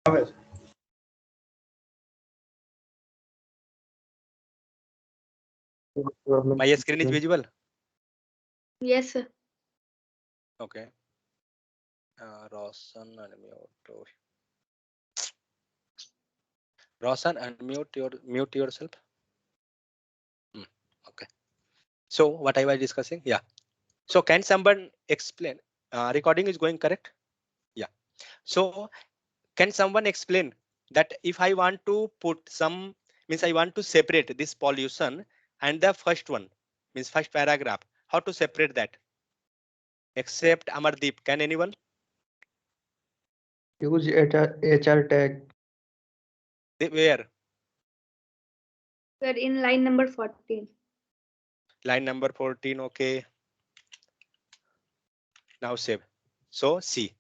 My screen is visible. Yes, sir. Okay. Roshan, mute yourself. Okay. So what I was discussing, yeah. So can someone explain? Recording is going correct? Yeah. So can someone explain that if I want to put some, means I want to separate this pollution and the first one, means first paragraph, how to separate that? Except Amardeep, can anyone? Use HR tag. Where? Sir, in line number 14. Line number 14, okay. Now save. So see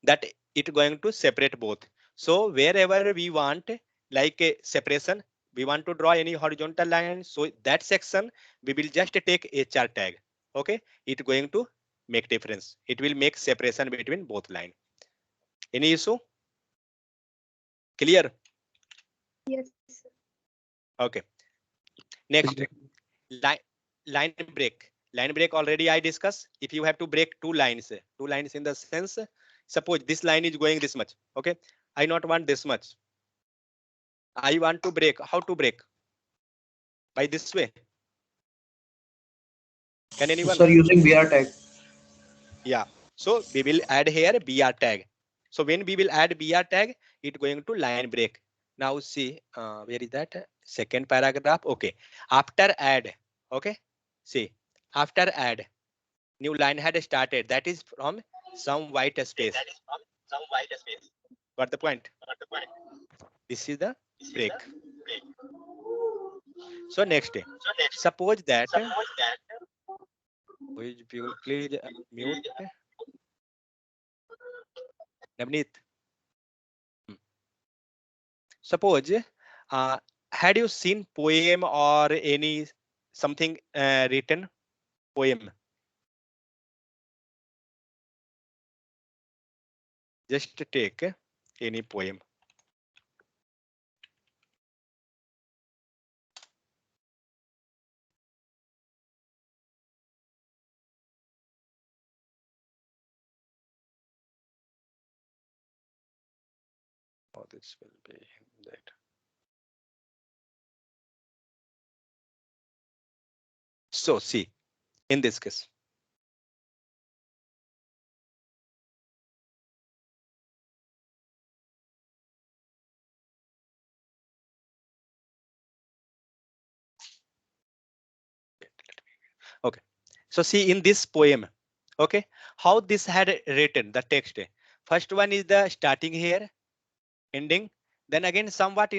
that it going to separate both. So wherever we want like a separation, we want to draw any horizontal line. So that section we will just take HR tag. Okay, it going to make difference. It will make separation between both line. Any issue? Clear? Yes, sir. Okay. Next, line break. Line break already I discussed. If you have to break two lines in the sense, suppose this line is going this much. Okay, I not want this much. I want to break. How to break? By this way. Can anyone? Sir, using BR tag. Yeah. So we will add here BR tag. So when we will add BR tag, it going to line break. Now see, where is that? Second paragraph. Okay. After add. Okay. See, after add, new line had started. That is from some white space. Got the point? This is the break. So next, suppose that. Please mute. Navneet. Suppose, had you seen poem or any something written poem? Just take any poem. Oh, this will be that. So see, in this case, okay. So see in this poem, okay, how this had written the text. First one is the starting here, ending, then again somewhat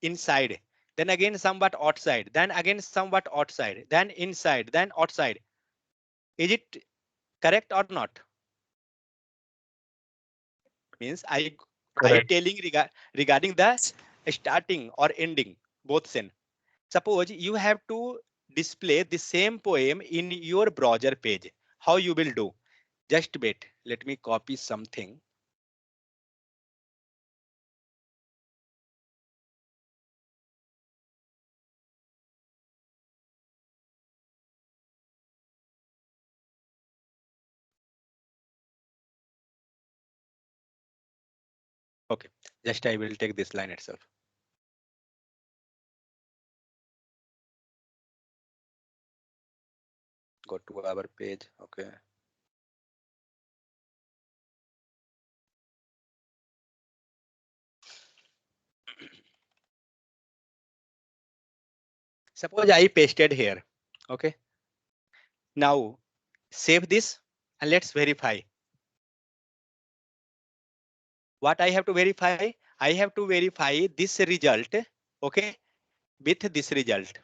inside, then again somewhat outside, then again somewhat outside, then inside, then outside. Is it correct or not? Means I telling regarding the starting or ending both sen. Suppose you have to display the same poem in your browser page. How you will do? Just wait. Let me copy something. Okay, just I will take this line itself. Go to our page. Okay. Suppose I pasted here. Okay. Now save this and let's verify. What I have to verify? I have to verify this result. Okay. With this result.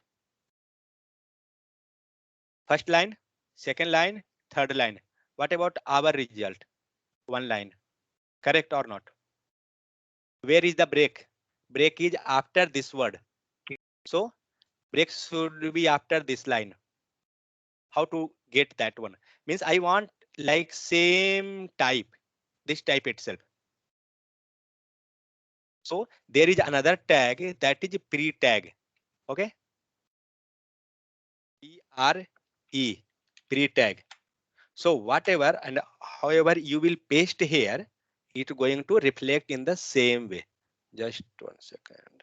First line, second line, third line. What about our result? One line. Correct or not? Where is the break? Break is after this word. So break should be after this line. How to get that one? Means I want like same type, this type itself. So there is another tag that is pre-tag. Okay. PRE, pre-tag. So whatever and however you will paste here, it going to reflect in the same way. Just 1 second.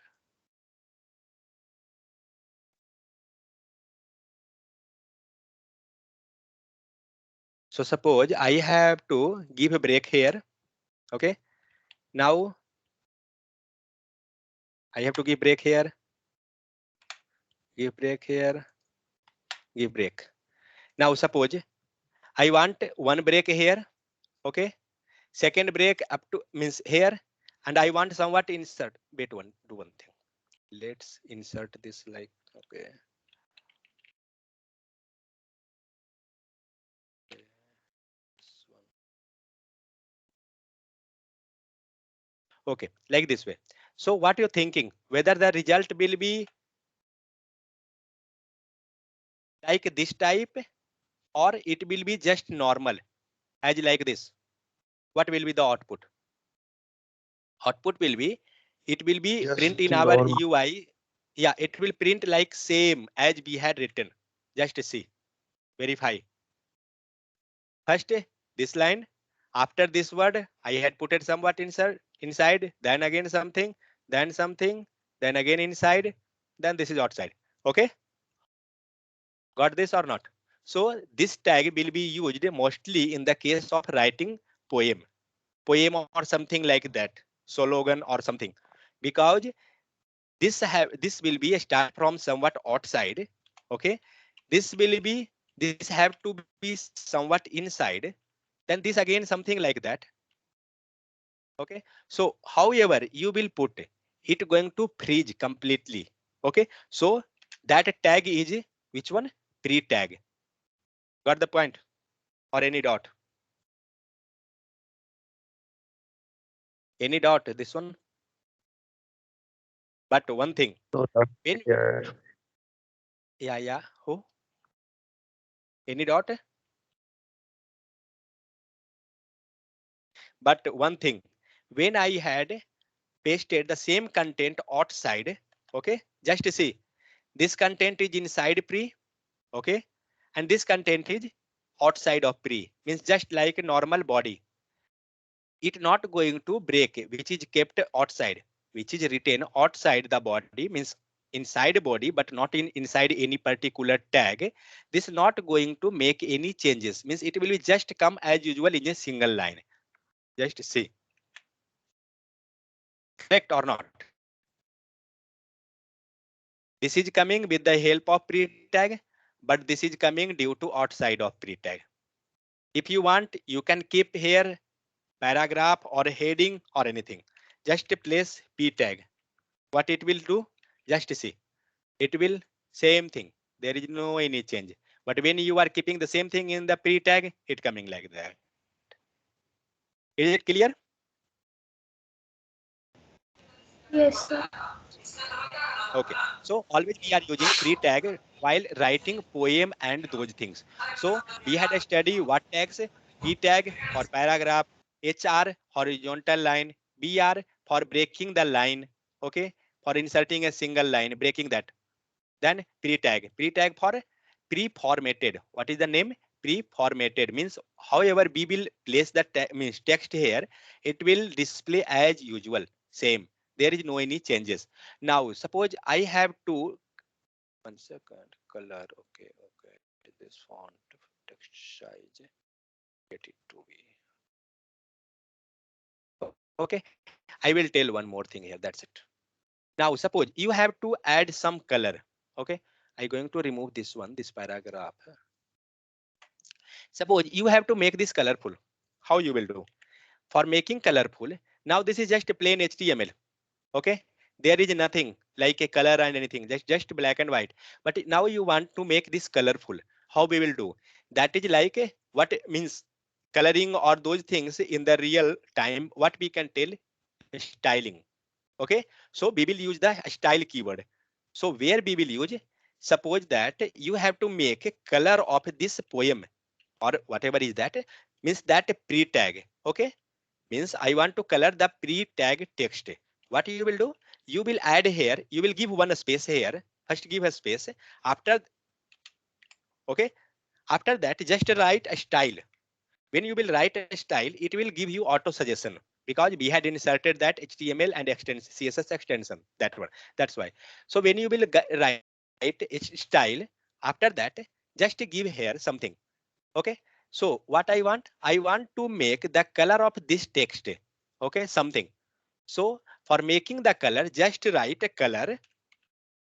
So suppose I have to give a break here. Okay. Now I have to give break here. Give break here. Give break. Now suppose I want one break here. Okay. Second break up to means here, and I want somewhat insert. Wait, do one thing. Let's insert this like okay. This one. Okay, like this way. So what you're thinking, whether the result will be like this type or it will be just normal as like this. What will be the output? Output will be, it will be print Just in our normal. UI. Yeah, it will print like same as we had written. Just see, verify. First, this line. After this word, I had put it somewhat inside, then again something, then again inside, then this is outside. Okay, got this or not? So this tag will be used mostly in the case of writing poem or something like that, slogan or something, because this will be a start from somewhat outside. Okay, this have to be somewhat inside, then this again something like that. Okay, so however you will put it going to freeze completely. Okay, so that tag is which one? Pre-tag. Got the point? Or any doubt? Any doubt? This one? But one thing, So that's when clear. yeah, who? Any doubt? But one thing, when I had pasted the same content outside, okay, just see, this content is inside pre, okay, and this content is outside of pre, means just like a normal body. It not going to break, which is kept outside, which is written outside the body, means inside body, but not inside any particular tag. This not going to make any changes, means it will be just come as usual in a single line. Just see. Correct or not? This is coming with the help of pre-tag, but this is coming due to outside of pre-tag. If you want, you can keep here paragraph or heading or anything. Just place p-tag. What it will do? Just see. It will same thing. There is no any change. But when you are keeping the same thing in the pre-tag, it coming like that. Is it clear? Yes, sir. Okay, so always we are using pre-tag while writing poem and those things. So we had a study what tags, p-tag for paragraph, hr horizontal line, br for breaking the line, okay, for inserting a single line, breaking that. Then pre-tag for pre-formatted. What is the name? Pre-formatted means however we will place the means text here, it will display as usual, same. There is no any changes. Now suppose I have to 1 second color. Okay, this font text size, get it to be okay. I will tell one more thing here. That's it. Now suppose you have to add some color. Okay, I'm going to remove this one, this paragraph. Suppose you have to make this colorful. How you will do? For making colorful, now this is just a plain HTML. Okay, there is nothing like a color and anything, just black and white. But now you want to make this colorful. How we will do? That is like what means coloring or those things in the real time. What we can tell styling. Okay, so we will use the style keyword. So where we will use, suppose that you have to make a color of this poem or whatever is that, means that pre-tag. Okay, means I want to color the pre-tag text. what you will do? You will add here, you will give one space here. First give a space. After, okay, after that just write a style. When you will write a style, it will give you auto suggestion because we had inserted that HTML and extension, CSS extension, that one. That's why. So when you will write style, after that, just give here something. Okay. So what I want to make the color of this text. Okay, something. So for making the color, just write a color.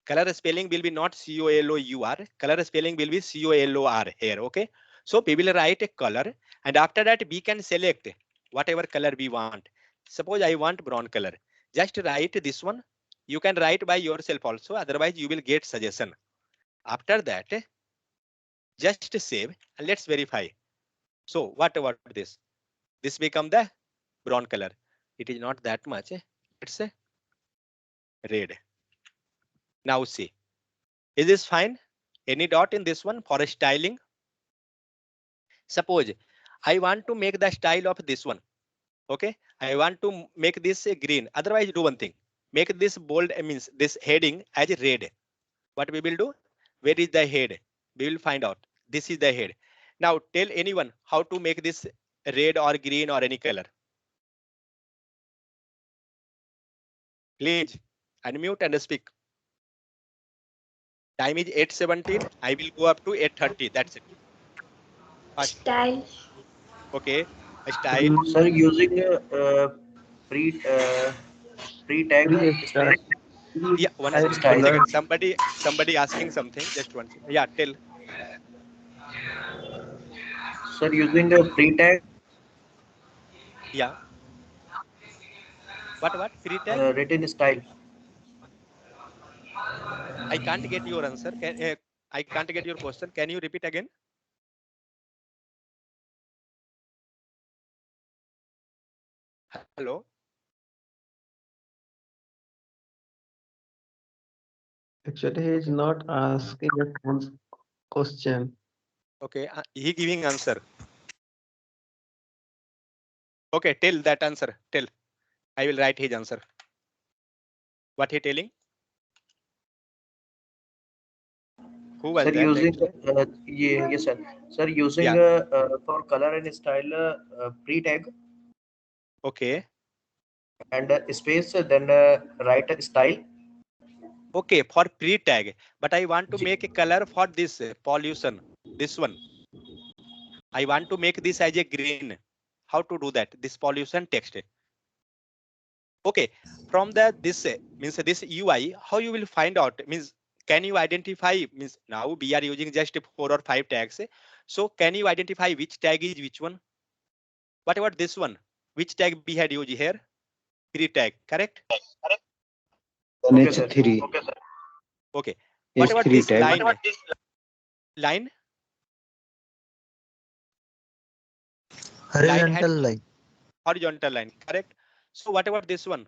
Color spelling will be not COLOUR. Color spelling will be COLOR here. Okay. So we will write a color, and after that we can select whatever color we want. Suppose I want brown color. Just write this one. You can write by yourself also. Otherwise you will get suggestion. After that, just save and let's verify. So what about this? This become the brown color. It is not that much. It's a red. Now see. Is this fine? Any dot in this one for styling? Suppose I want to make the style of this one. Okay, I want to make this green. Otherwise, do one thing. Make this bold, means this heading as red. What we will do? Where is the head? We will find out. This is the head. Now tell anyone how to make this red or green or any color. Please unmute and speak. Time is 8:17. I will go up to 8:30. That's it. Fast. Style. Okay. A style. Sir, using pre pre tag Yeah, one style. second. Somebody asking something. Just one second. Yeah, tell. Sir, using pre tag Yeah. What? Free tag? written style. I can't get your answer. I can't get your question. Can you repeat again? Hello. Actually, he is not asking a question. Okay. He giving answer. Okay. Tell that answer. Tell. I will write his answer. What he telling? Who was Sir, that using actually? yes, sir. Sir, using Yeah. for color and style pre tag Okay. and space, then write a style. Okay. For pre tag, but I want to make a color for this pollution. This one. I want to make this as a green. How to do that? This pollution text. Okay, from the this means this UI, how you will find out means can you identify means now we are using just 4 or 5 tags. So can you identify which tag is which one? What about this one? Which tag we had used here? Pre tag, correct? Okay, sir. H3. Okay, sir. Okay. What about H3 this tag. line? Line? Horizontal line. Horizontal line, correct? So what about this one?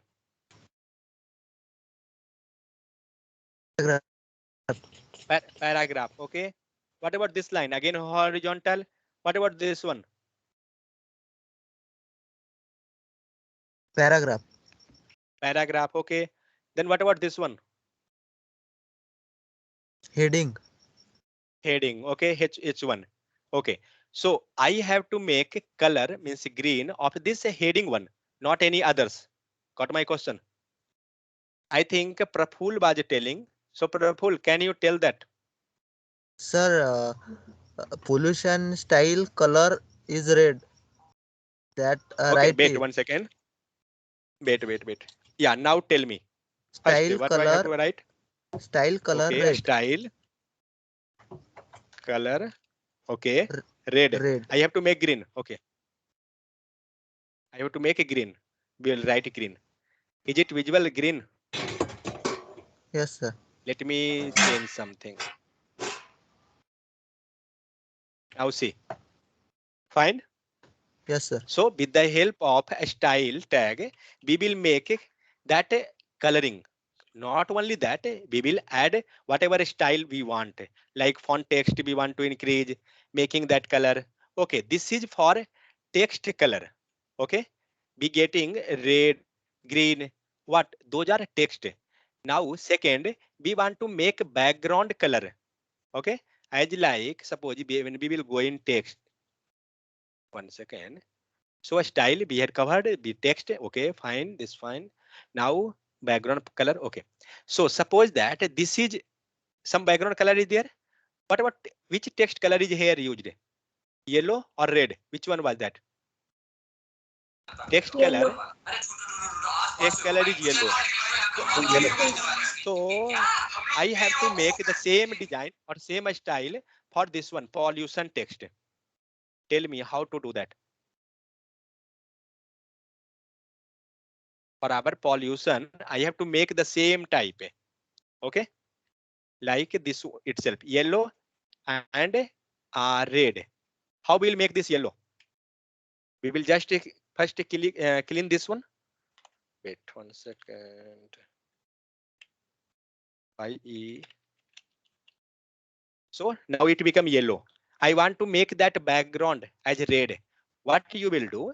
Paragraph, okay. What about this line? Again horizontal. What about this one? Paragraph. Paragraph, okay. Then what about this one? Heading. Heading, okay. H1, okay. So I have to make color means green of this heading one, not any others. Got my question? I think Praful was telling. So Praful, can you tell that? Sir, pollution style color is red. That Okay, right wait it. 1 second. Wait. Yeah, now tell me. First, Style what do I have to color. write? Style color Okay, red. style, color, okay, R- red. Red. I have to make green. Okay. I have to make a green. We will write green. Is it visual green? Yes, sir. Let me change something. Now see. Fine. Yes, sir. So with the help of a style tag, we will make that coloring. Not only that, we will add whatever style we want, like font text we want to increase, making that color. Okay, this is for text color. Okay, we getting red, green, what? Those are text. Now second, we want to make background color. Okay, as like suppose when we will go in text. 1 second. So a style we had covered the text. Okay, fine, this fine. Now background color. Okay. So suppose that this is some background color is there. But what which text color is here used? Yellow or red? Which one was that? Text color. Yellow. Text color is yellow. So I have to make the same design or same style for this one pollution text. Tell me how to do that. For our pollution, I have to make the same type. Okay, like this itself, yellow and red. How we'll make this yellow? We will just first clean this one. Wait 1 second. IE. So now it become yellow. I want to make that background as red. What you will do?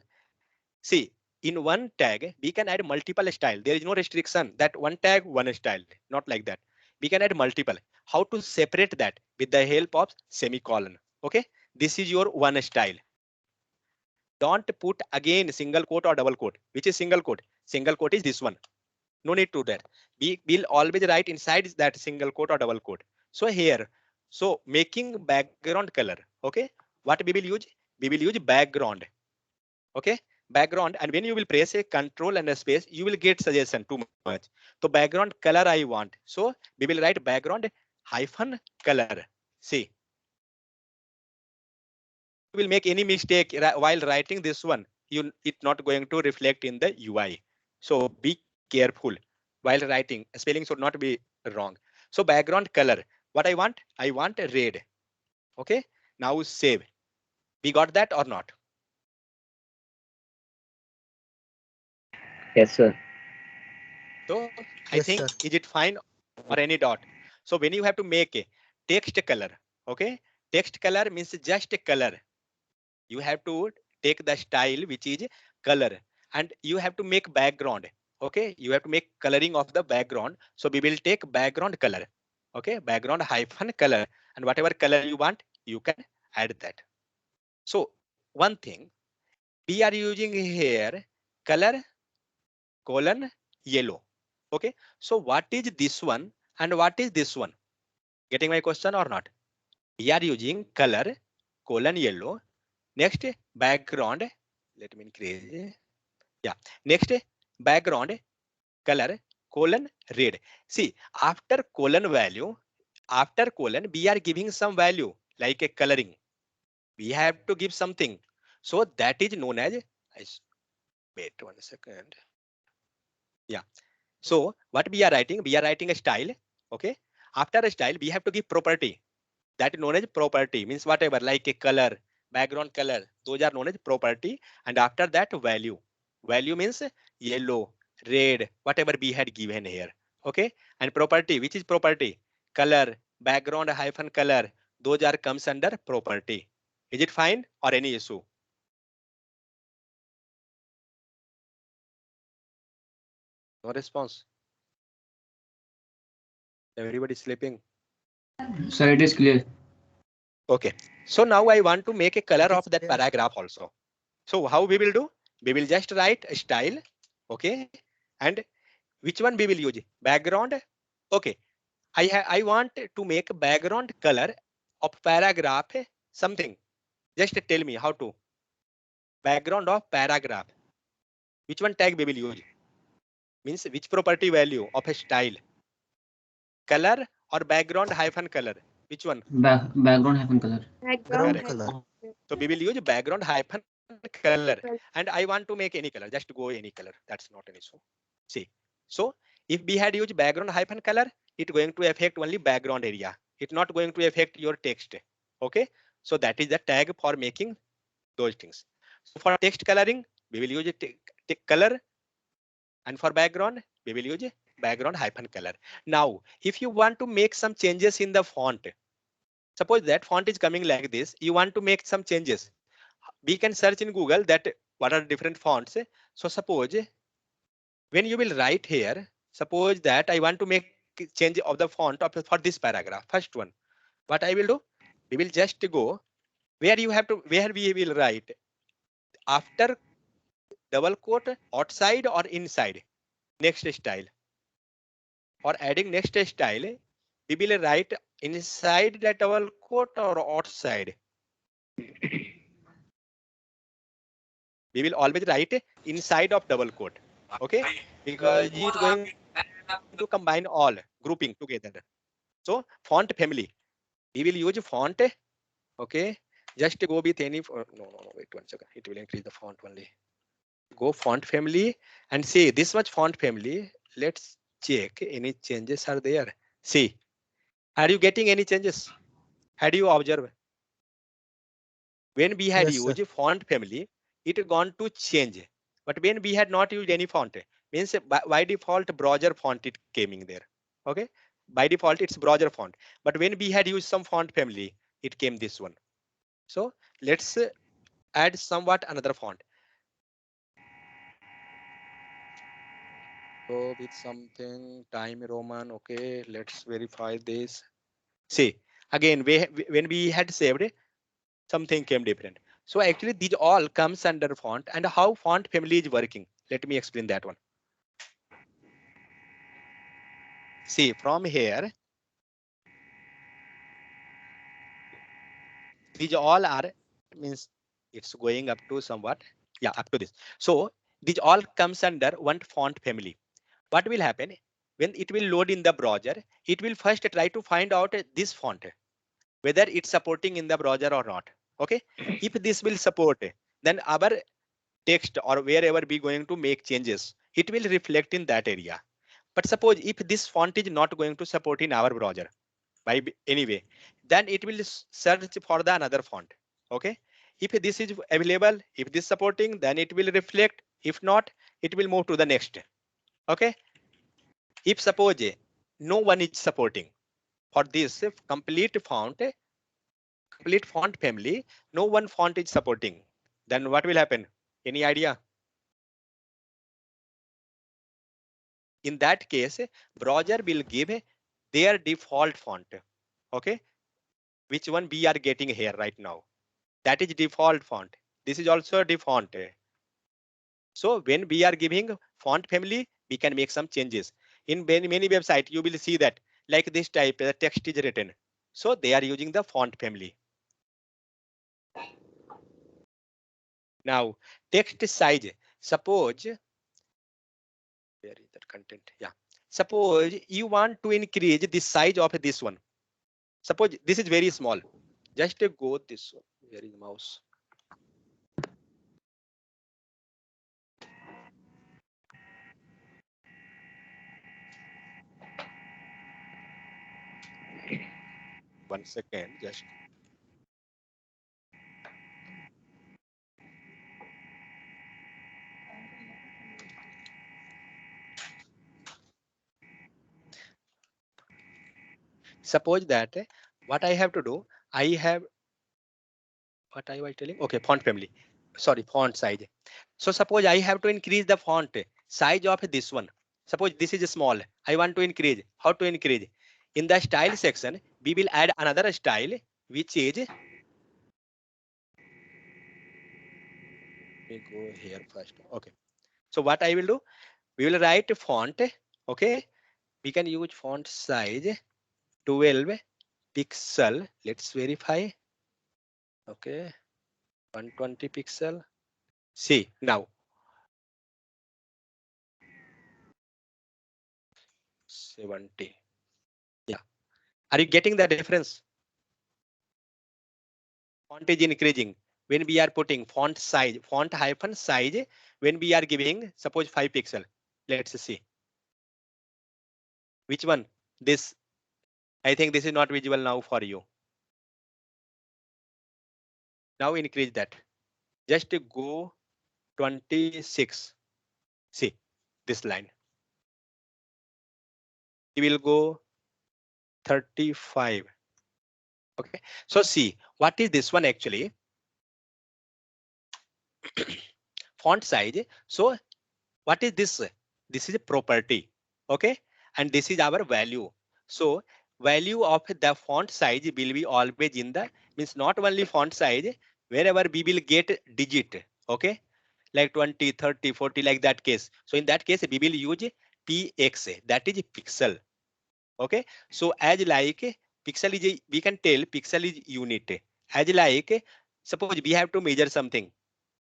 See, in one tag, we can add multiple style. There is no restriction that one tag, one style, not like that. We can add multiple. How to separate that? With the help of semicolon. Okay, this is your one style. Don't put again single quote or double quote. Which is single quote? Single quote is this one. No need to that. We will always write inside that single quote or double quote. So here, so making background color. Okay, what we will use? We will use background. Okay, background, and when you will press a control and a space, you will get suggestion too much. So background color I want. So we will write background hyphen color. See, you will make any mistake while writing this one. It's not going to reflect in the UI. So be careful while writing. Spelling should not be wrong. So background color. What I want? I want a red. Okay. Now save. We got that or not? Yes, sir. So I Yes, think sir. is it fine or any dot? So when you have to make a text color, okay, text color means just a color. You have to take the style which is color, and you have to make background. Okay, you have to make coloring of the background. So we will take background color. Okay, background hyphen color, and whatever color you want, you can add that. So one thing we are using here color colon yellow. Okay, so what is this one and what is this one? Getting my question or not? We are using color colon yellow. Next background. Let me increase. Yeah. Next background color colon red. See, after colon value, after colon, we are giving some value like a coloring. We have to give something. So that is known as. Wait 1 second. Yeah. So what we are writing? We are writing a style. Okay. After a style, we have to give property. That is known as property. Means whatever, like a color, background color. Those are known as property. And after that, value. Value means yellow, red, whatever we had given here. Okay. And property, which is property? Color, background hyphen color. Those are comes under property. Is it fine or any issue? No response. Everybody sleeping. Sir, it is clear. Okay, so now I want to make a color It is of that clear. paragraph also. So how we will do? We will just write a style. Okay, and which one we will use? Background. Okay, I want to make background color of paragraph something. Just tell me how to. Background of paragraph. Which one tag we will use? Means which property value of a style? Color or background hyphen color? Which one? Background hyphen color. Background Correct. color. So we will use background hyphen color, and I want to make any color, just go any color. That's not an issue. See, so if we had used background hyphen color, it's going to affect only background area. It's not going to affect your text. Okay, so that is the tag for making those things. So for text coloring, we will use a color, and for background, we will use a background hyphen color. Now, if you want to make some changes in the font, suppose that font is coming like this, you want to make some changes. We can search in Google that what are different fonts. So suppose when you will write here, suppose that I want to make change of the font of for this paragraph, first one. What I will do? We will just go where you have to, where we will write after double quote, outside or inside, next style, or adding next style, we will write inside the double quote or outside. We will always write inside of double quote. Okay, because it is going to combine all grouping together. So font family, we will use font. Okay, just go with any. No, wait 1 second. It will increase the font only. Go font family and see this much font family. Let's check any changes are there. See, are you getting any changes? Had you observed? When we had Yes, sir. used font family, it gone to change. But when we had not used any font, means by default browser font it came in there. Okay, by default it's browser font. But when we had used some font family, it came this one. So let's add somewhat another font. Go with something Time Roman. Okay, let's verify this. See, again, when we had saved, something came different. So actually these all comes under font, and how font family is working. Let me explain that one. See, from here, these all are, means it's going up to somewhat, yeah, up to this. So these all comes under one font family. What will happen when it will load in the browser? It will first try to find out this font, whether it's supporting in the browser or not. Okay, if this will support, then our text or wherever we going to make changes, it will reflect in that area. But suppose if this font is not going to support in our browser by anyway, then it will search for the another font. Okay, if this is available, if this supporting, then it will reflect. If not, it will move to the next. Okay, if suppose no one is supporting for this complete font family, no one font is supporting, then what will happen? Any idea? In that case, browser will give their default font. Okay, which one we are getting here right now? That is default font. This is also default. So when we are giving font family, we can make some changes. In many websites, you will see that like this type, the text is written. So they are using the font family. Now, text size. Suppose, where is that content? Yeah. Suppose you want to increase the size of this one. Suppose this is very small. Just go this one. Where is the mouse? One second, just. Suppose that what I have to do, I have what I was telling. Okay, font family. Sorry, font size. So suppose I have to increase the font size of this one. Suppose this is small. I want to increase. How to increase? In the style section, we will add another style, which is. Let me go here first. Okay. So what I will do? We will write font. Okay. We can use font size 12 pixel. Let's verify. Okay. 120 pixel. See now. 70. Yeah. Are you getting the difference? Font is increasing when we are putting font size, font hyphen size, when we are giving suppose 5 pixel. Let's see. Which one? This. I think this is not visible now for you. Now increase that. Just go 26. See this line. We will go 35. Okay. So see, what is this one actually? Font size. So what is this? this is a property, okay, and this is our value. So value of the font size will be always in the, means not only font size, wherever we will get digit, okay, like 20, 30, 40, like that case. So in that case we will use px, that is pixel, okay. So as like pixel is we can tell pixel is unit, as like suppose we have to measure something,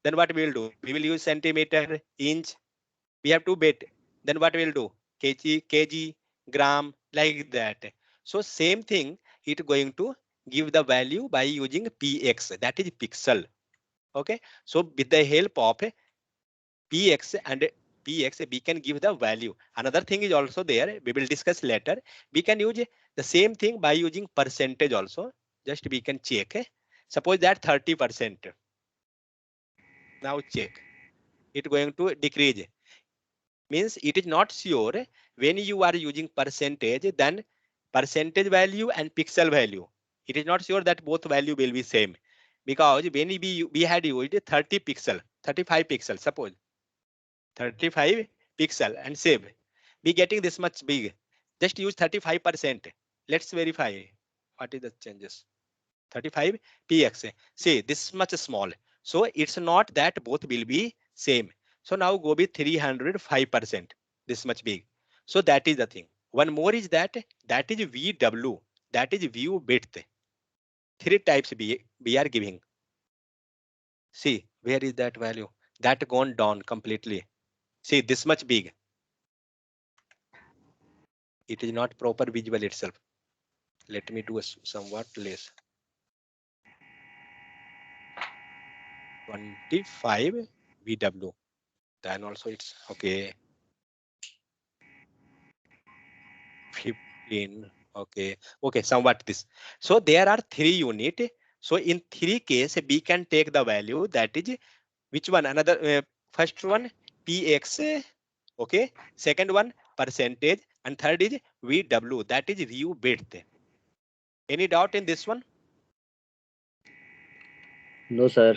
then what we will do, we will use centimeter, inch, we have to bet, then what we'll do, kg, gram, like that. So same thing, it going to give the value by using px, that is pixel, okay. So with the help of px and px, we can give the value. Another thing is also there, we will discuss later. We can use the same thing by using percentage also. Just we can check, suppose that 30%, now check, it going to decrease, means it is not sure when you are using percentage, then percentage value and pixel value, it is not sure that both value will be same, because when we had used 30 pixel, 35 pixel, suppose 35 pixel and save, we getting this much big, just use 35%. Let's verify what is the changes. 35 px, see this much small, so it's not that both will be same. So now go with 305%, this much big. So that is the thing. One more is that is vw, that is view width. Three types we are giving. See where is that value, that gone down completely. See this much big, it is not proper visual itself. Let me do a somewhat less, 25 vw, then also it's okay. 15, okay, somewhat this. So there are 3 unit. So in 3 case we can take the value, that is which one, another first one px, okay, second one percentage, and third is vw, that is view width. Any doubt in this one? No, sir.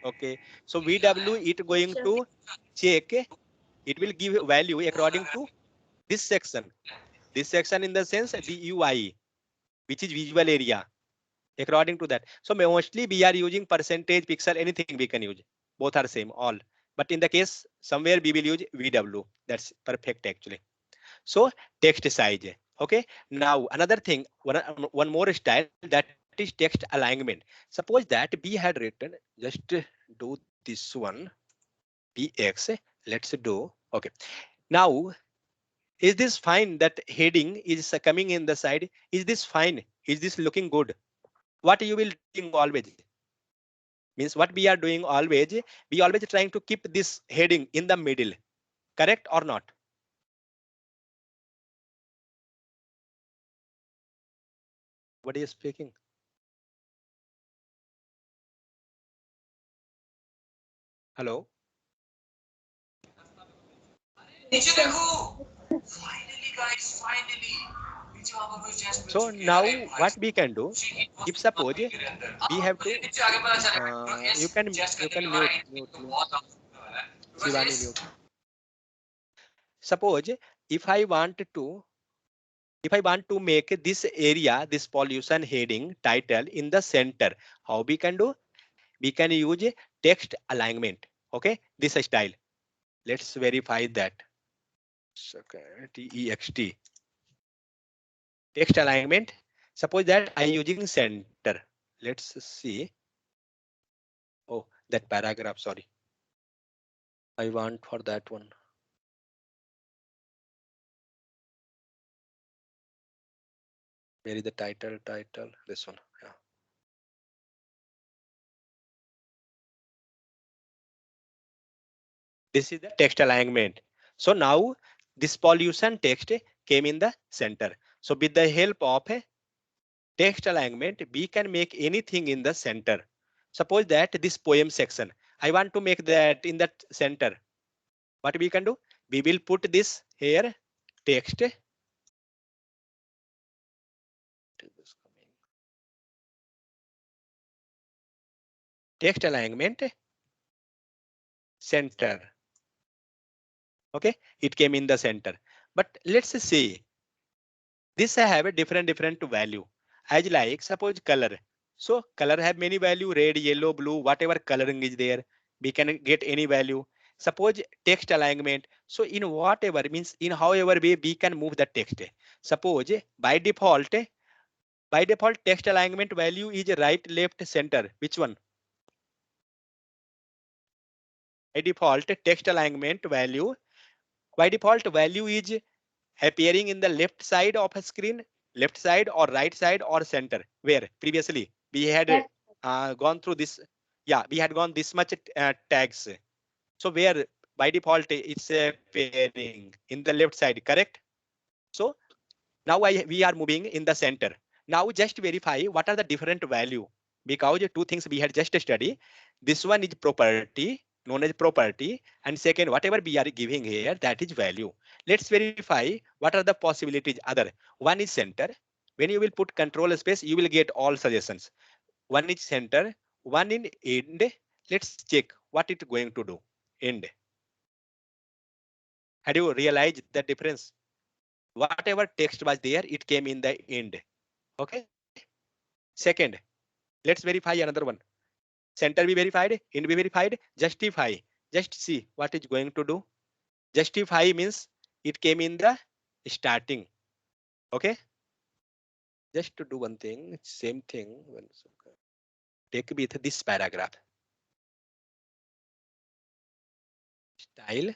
Okay, so vw it going to check, it will give value according to this section. This section in the sense the ui, which is visual area, according to that. So mostly we are using percentage, pixel, anything we can use, both are same all, but in the case somewhere we will use vw, that's perfect actually. So text size, okay. Now another thing, one more style, that is text alignment. Suppose that we had written, just do this one px, let's do, okay. Now is this fine, that heading is coming in the side, is this fine, is this looking good? What you will doing always, means what we are doing always, we always trying to keep this heading in the middle, correct or not? What is speaking? Hello. So now what we can do, if suppose we have to you can mute me, Shivani, mute. Suppose if I want to, if I want to make this area, this pollution heading title in the center, how we can do? We can use text alignment, okay, this style. Let's verify that. Text text alignment. Suppose that I using center. Let's see. Oh, that paragraph, sorry. I want for that one. Where is the title? This one. Yeah. This is the text alignment. So now this pollution text came in the center. So with the help of a text alignment, we can make anything in the center. Suppose that this poem section, I want to make that in that center. What we can do? We will put this here, text. Text alignment, center. Okay, it came in the center. But let's see, this I have a different value. As like suppose color. So color have many value, red, yellow, blue, whatever coloring is there, we can get any value. Suppose text alignment. So in whatever means in however way we can move the text. Suppose by default text alignment value is right, left, center. Which one? By default text alignment value, by default value is appearing in the left side of a screen, left side or right side or center. Where previously we had Left. gone through this. Yeah, we had gone this much tags. So where by default it's appearing in the left side, correct? So now we are moving in the center. Now just verify what are the different value, because two things we had just studied. This one is property, known as property, and second, whatever we are giving here, that is value. Let's verify what are the possibilities other. One is center. When you will put control space, you will get all suggestions. One is center, one in end. Let's check what it's going to do. End. Had you realized the difference? Whatever text was there, it came in the end. Okay. Second, let's verify another one. Center be verified, end be verified, justify. Just see what is going to do. Justify means it came in the starting. Okay. Just to do one thing, same thing. Take with this paragraph. Style.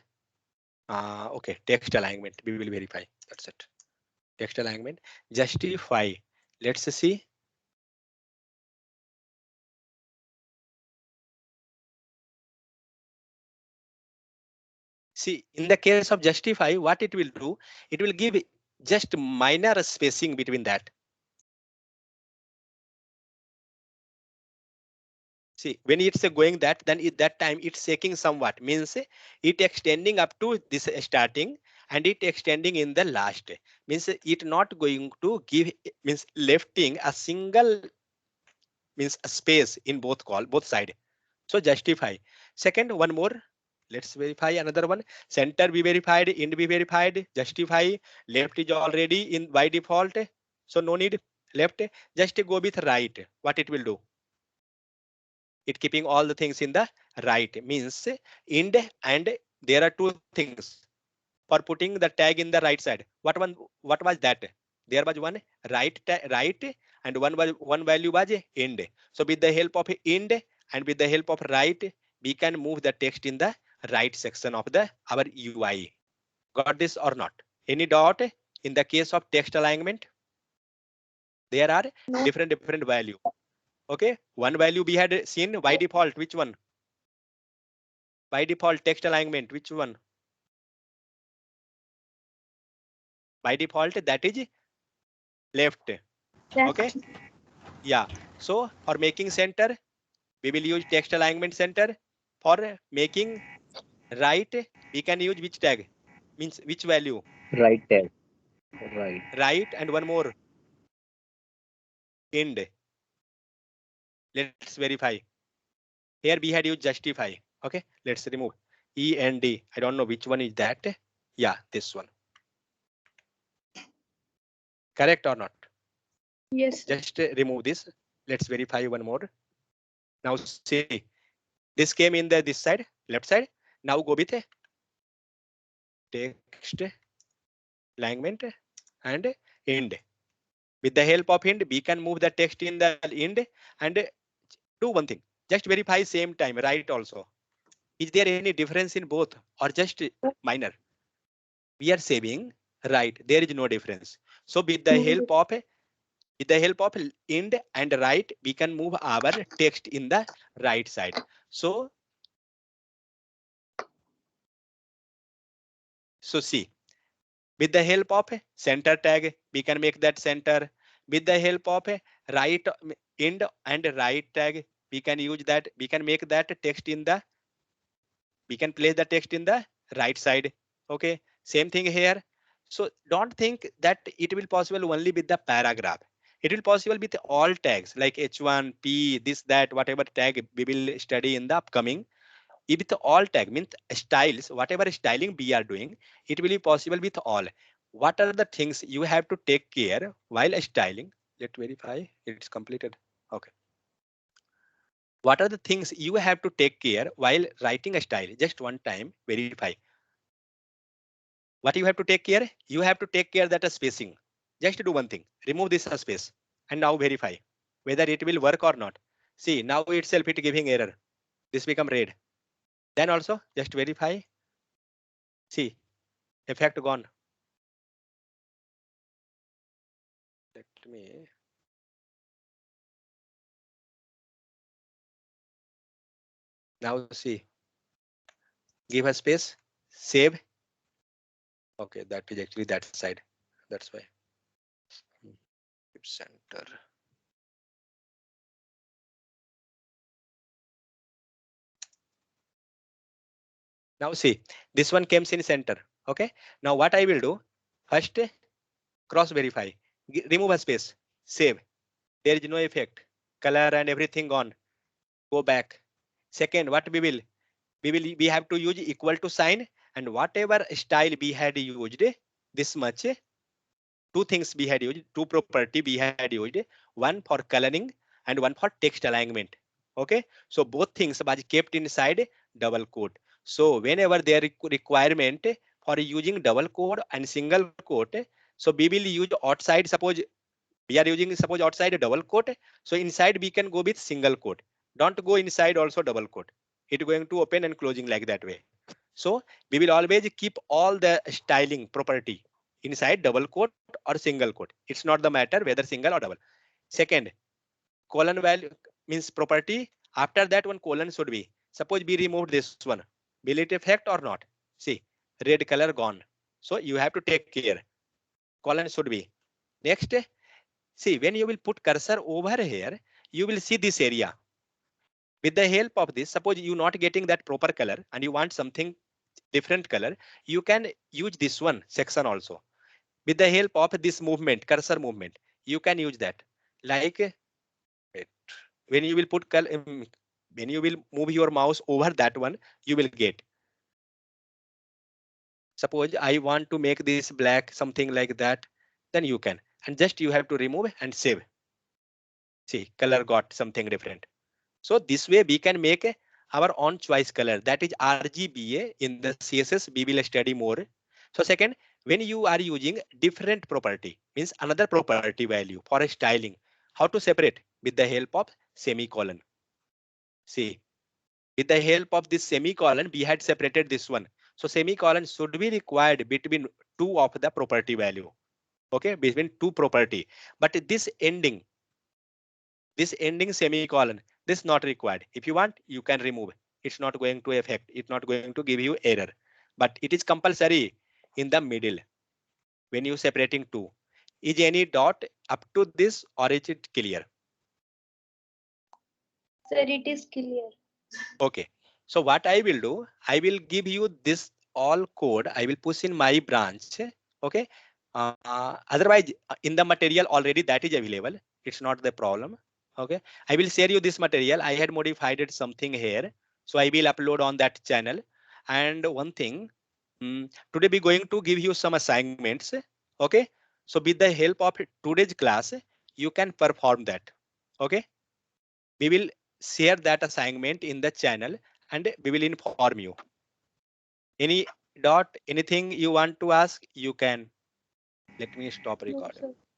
Okay, text alignment. We will verify. That's it. Text alignment. Justify. Let's see. See, in the case of justify, what it will do, it will give just minor spacing between that. See, when it's going that, then that time it's taking somewhat, means it extending up to this starting and it extending in the last. Means it not going to give, means lefting a single, means a space in both side. So justify. Second, one more. Let's verify another one. Center be verified, end be verified, justify. Left is already in by default. So no need left. Just go with right. What it will do? It keeping all the things in the right, means end and there are two things for putting the tag in the right side. What was that? There was one right and one value was end. So with the help of end and with the help of right, we can move the text in the right section of the our UI. Got this or not? Any doubt in the case of text alignment? There are No. different value. Okay, one value we had seen by default. Which one? By default text alignment. Which one? By default that is left. Okay. Yeah. So for making center, we will use text alignment center. For making right, we can use which tag? Means which value? Right tag. Right. Right and one more. End. Let's verify. Here we had used justify. Okay. Let's remove END. I don't know which one is that. Yeah, this one. Correct or not? Yes. Just remove this. Let's verify one more. Now see, this came in the this side, left side. Now go with text alignment and end. With the help of end, we can move the text in the end and do one thing. Just verify same time, right also. Is there any difference in both or just minor? We are saving right. There is no difference. So with the help of end and right, we can move our text in the right side. So see, with the help of center tag, we can make that center. With the help of right end and right tag, we can use that. We can make that text in the. We can place the text in the right side. Okay, same thing here. So don't think that it will possible only with the paragraph. It will possible with all tags like H1, P, this, that, whatever tag we will study in the upcoming. with all tag means styles, whatever styling we are doing, it will be possible with all. What are the things you have to take care while styling? Let's verify it's completed. Okay. What are the things you have to take care while writing a style? Just one time verify. What you have to take care? You have to take care that a spacing. Just do one thing, remove this space and now verify whether it will work or not. See, now itself it giving error. This become red. Then also just verify. See, effect gone. Let me. Now see, give a space, save. Okay, that is actually that side. That's why. Center. Now see, this one comes in center. Okay. Now what I will do, first cross verify, remove a space, save. There is no effect. Color and everything gone. Go back. Second, what we have to use equal to sign, and whatever style we had used this much. Two things we had used, two property we had used, one for coloring and one for text alignment. Okay, so both things was kept inside double quote. So whenever there requirement for using double quote and single quote, so we will use outside. Suppose we are using outside a double quote, so inside we can go with single quote. Don't go inside also double quote. It going to open and closing like that way. So we will always keep all the styling property inside double quote or single quote. It's not the matter whether single or double. Second, colon value means property. After that one colon should be. Suppose we removed this one. Will it affect or not? See, red color gone. So you have to take care. Colon should be. Next, see, when you will put cursor over here, you will see this area. With the help of this, suppose you not getting that proper color and you want something different color, you can use this one section also. With the help of this movement, cursor movement, you can use that. Like wait, when you will put when you will move your mouse over that one, you will get. Suppose I want to make this black, something like that, then you can. And just you have to remove and save. See, color got something different. So this way we can make our own choice color, that is RGBA. In the CSS we will study more. So second, when you are using different property, means another property value for a styling, how to separate? With the help of semicolon. See, with the help of this semicolon we had separated this one. So semicolon should be required between two of the property value. Okay, between two property. But this ending semicolon, this not required. If you want, you can remove. It's not going to affect. It's not going to give you error. But it is compulsory in the middle when you separating two. Is any dot up to this or is it clear? Sir, it is clear. Okay. So what I will do, I will give you this all code. I will push in my branch. Okay. Otherwise, in the material already that is available. It's not the problem. Okay, I will share you this material. I had modified it something here, so I will upload on that channel. And one thing, today we going to give you some assignments. Okay, so with the help of today's class, you can perform that. Okay, we will share that assignment in the channel and we will inform you. Anything you want to ask, you can. Let me stop No, recording. sir.